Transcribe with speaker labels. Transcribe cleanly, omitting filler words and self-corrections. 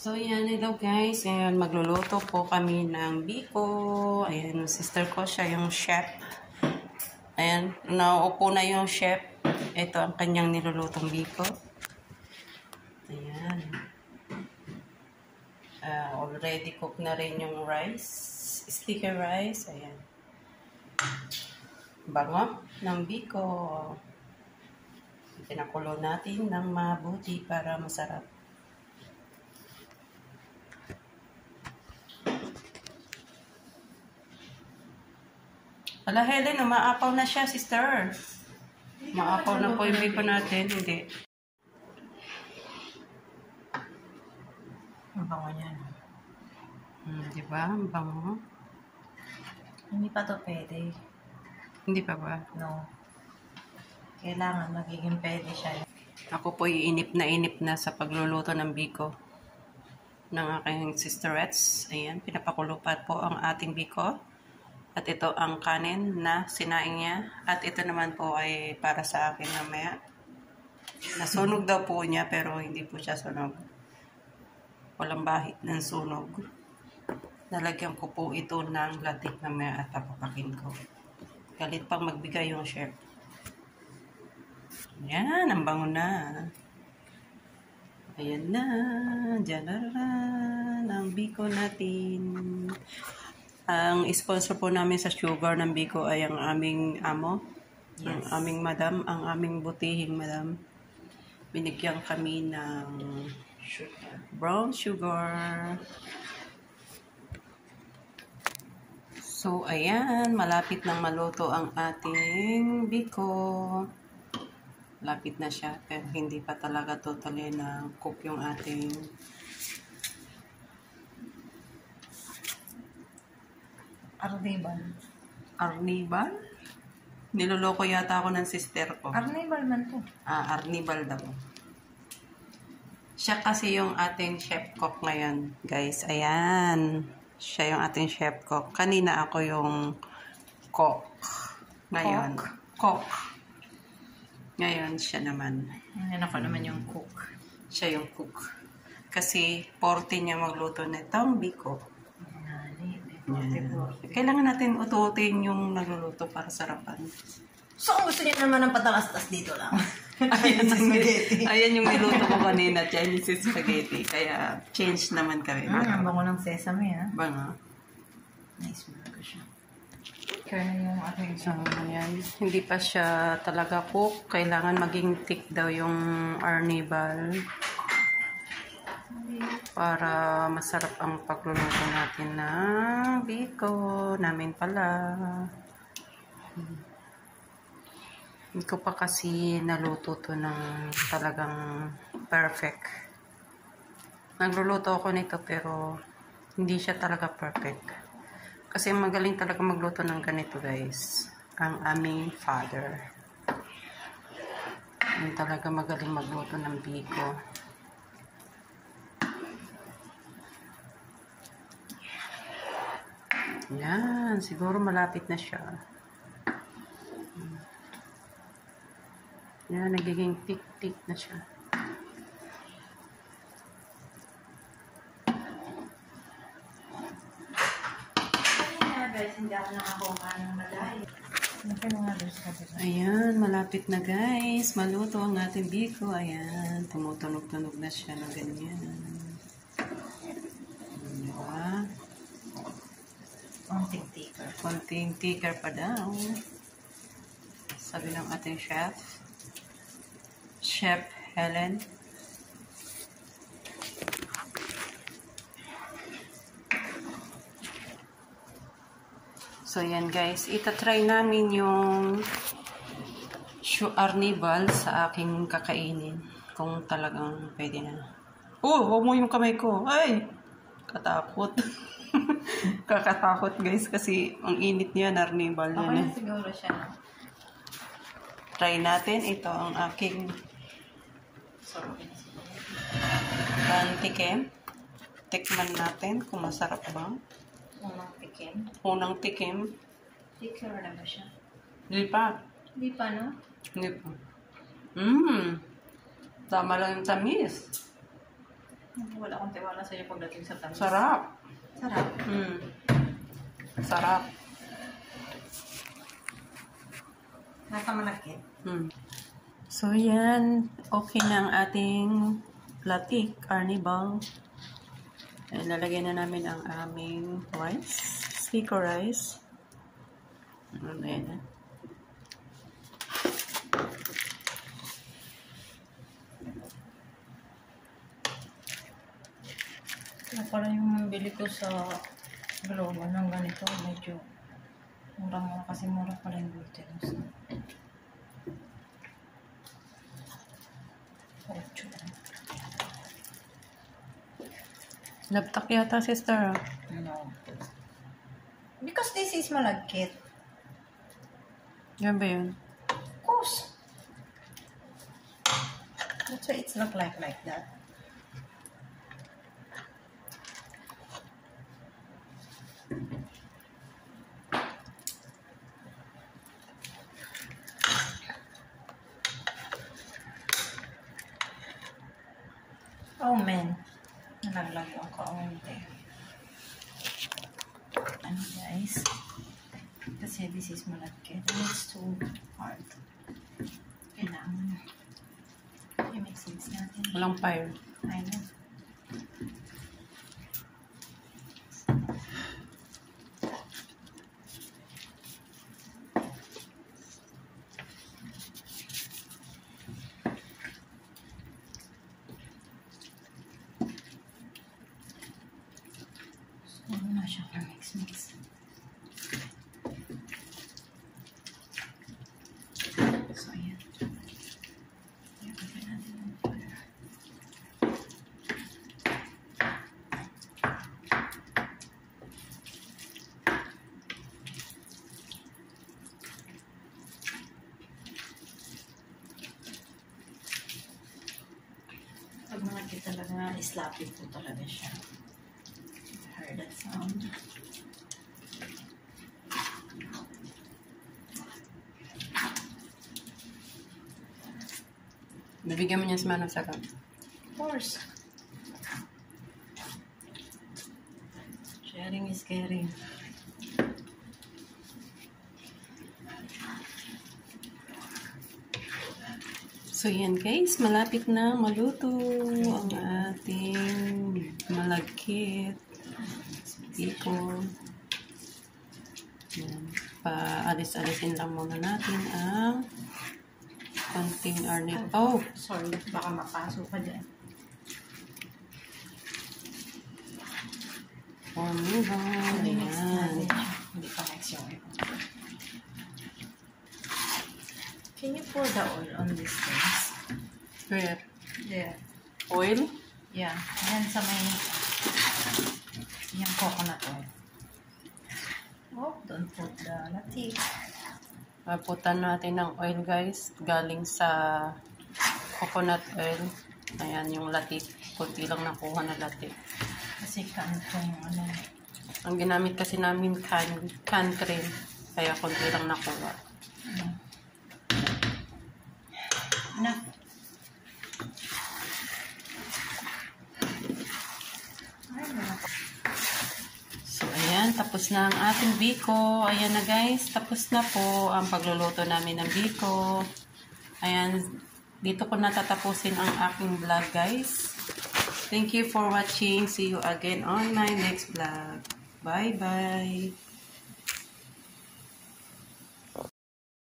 Speaker 1: So, yan. Hello guys. Ayan, magluluto po kami ng biko. Ayan, sister ko, siya yung chef. Ayan, naupo na yung chef. Ito ang kanyang nilulutong biko. Ayan. Already cooked na rin yung rice. Sticky rice. Ayan. Bango ng biko. Pinakulo natin ng mabuti para masarap. Ala, Helen, umaapaw na siya, sister. Umaapaw na po yung biko natin. Hindi.
Speaker 2: Ang bango niyan.
Speaker 1: Diba? Ang bango.
Speaker 2: Hindi pa to pwede.
Speaker 1: Hindi pa ba?
Speaker 2: No. Kailangan magiging pwede siya.
Speaker 1: Ako po inip na sa pagluluto ng biko ng aking sisterettes. Ayan, pinapakulo pa po ang ating biko. At ito ang kanin na sinaing niya. At ito naman po ay para sa akin mamaya. Nasunog daw po niya pero hindi po siya sunog. Walang bahit ng sunog. Nalagyan ko po ito ng latik mamaya at papapakin ko. Galit pang magbigay yung chef. Yan, ang bango na. Ayan na. Diyan ang biko natin. Ang sponsor po namin sa sugar ng biko ay ang aming amo. Yes. Ang aming madam, ang aming butihing madam. Binigyan kami ng brown sugar. So, ayan. Malapit nang maluto ang ating biko. Lapit na siya, pero hindi pa talaga totally na cook yung ating
Speaker 2: Arnibal.
Speaker 1: Arnibal? Niloloko yata ako ng sister ko.
Speaker 2: Arnibal man to.
Speaker 1: Arnibal daw. Siya kasi yung ating chef cook ngayon, guys. Ayan. Siya yung ating chef cook. Kanina ako yung cook. Ngayon. Cook. Ngayon, siya naman.
Speaker 2: Ngayon ako naman yung cook.
Speaker 1: Siya yung cook. Kasi 40 niya magluto na itong biko. Kailangan natin ututin yung nagluluto para sarapan.
Speaker 2: So, gusto niyo naman ng patalastas dito lang.
Speaker 1: Ayan yung niluto ko kanina, Chinese spaghetti. Kaya, change naman kami.
Speaker 2: Ang bango ng sesame, ha?
Speaker 1: Bango.
Speaker 2: Nice mga siya. Kaya yung aking
Speaker 1: So, ayan. Hindi pa siya talaga cook. Kailangan maging thick daw yung arnibal. Para masarap ang pagluluto natin ng biko namin pala. Hindi ko pa kasi naluto to ng talagang perfect. Nagluluto ako nito pero hindi siya talaga perfect. Kasi magaling talaga magluto ng ganito, guys. Ang aming father. Yung talaga magaling magluto ng biko. Yan, siguro malapit na siya. Yan, nagiging thick na siya.
Speaker 2: guys, hindi ako nakakuha ng madali.
Speaker 1: Ayan, malapit na guys. Maluto ang ating biko. Ayan, tumutunog-tunog na siya ng ganyan. Diba?
Speaker 2: Konting ticker.
Speaker 1: Konting ticker pa daw. Sabi ng ating chef. Chef Helen. So, yan guys. Itatry namin yung arnibal sa aking kakainin. Kung talagang pwede na. Oh, huwag mo yung kamay ko. Ay! Katakot. Kakatakot guys kasi ang init niya arnibal
Speaker 2: Okay
Speaker 1: yan.
Speaker 2: siguro siya.
Speaker 1: Try natin. Ito ang aking pantikim. Tikman natin kung masarap ba.
Speaker 2: Unang tikim.
Speaker 1: Unang tikim.
Speaker 2: Ticker na ba siya?
Speaker 1: Hindi pa.
Speaker 2: Hindi pa, no?
Speaker 1: Hindi pa. Tama lang yung tamis.
Speaker 2: Wala akong tiwala sa'yo pagdating sa tamis.
Speaker 1: Sarap.
Speaker 2: Sarap.
Speaker 1: Sarap.
Speaker 2: Nakamalakit.
Speaker 1: So, yan. Okay na ang ating latik, carnival. And lalagay na namin ang aming rice. Sticker rice. Ayan na.
Speaker 2: Kaya pala yung bili ko sa Globo ng ganito, medyo murang kasi mura pala yung glutinous.
Speaker 1: Labtak yata, sister.
Speaker 2: No. Because this is malagkit.
Speaker 1: Yan ba yun?
Speaker 2: Of course. That's why it's look like that. Oh man. Nalaglag ang kaunti. Ano guys? Kasi this is malagkit. And it's too hard. Kailangan i-mix natin.
Speaker 1: Walang fire.
Speaker 2: I know. Huwag na siya mix. So, ayan. Lagyan natin ng fire. Pag malaki talaga, sloppy po talaga siya. Heard that sound.
Speaker 1: Bibigyan mo niya sa manong sarap.
Speaker 2: Of course. Sharing is caring.
Speaker 1: So, yan guys. Malapit na maluto ang ating malagkit. Biko. Yan. Paalis-alisin lang muna natin ang konting arnip. Oh!
Speaker 2: Sorry, baka mapasok ka dyan.
Speaker 1: Formula. Ayan.
Speaker 2: Hindi pa next yung ito. Can you pour the oil on these things?
Speaker 1: Where?
Speaker 2: There.
Speaker 1: Oil?
Speaker 2: Yeah. Yan sa may yung coconut oil. Oh, don't put the latik.
Speaker 1: Paputan natin ng oil guys. Galing sa coconut oil. Ayan yung latik. Kunti lang nakuha na latik.
Speaker 2: Kasi kantong ano.
Speaker 1: Ang ginamit kasi namin can cream. Kaya kunti lang nakuha.
Speaker 2: Na.
Speaker 1: So, ayan. Tapos na ang ating biko. Ayan na guys. Tapos na po ang pagluluto namin ng biko. Ayan. Dito ko natatapusin ang aking vlog guys. Thank you for watching. See you again on my next vlog. Bye-bye.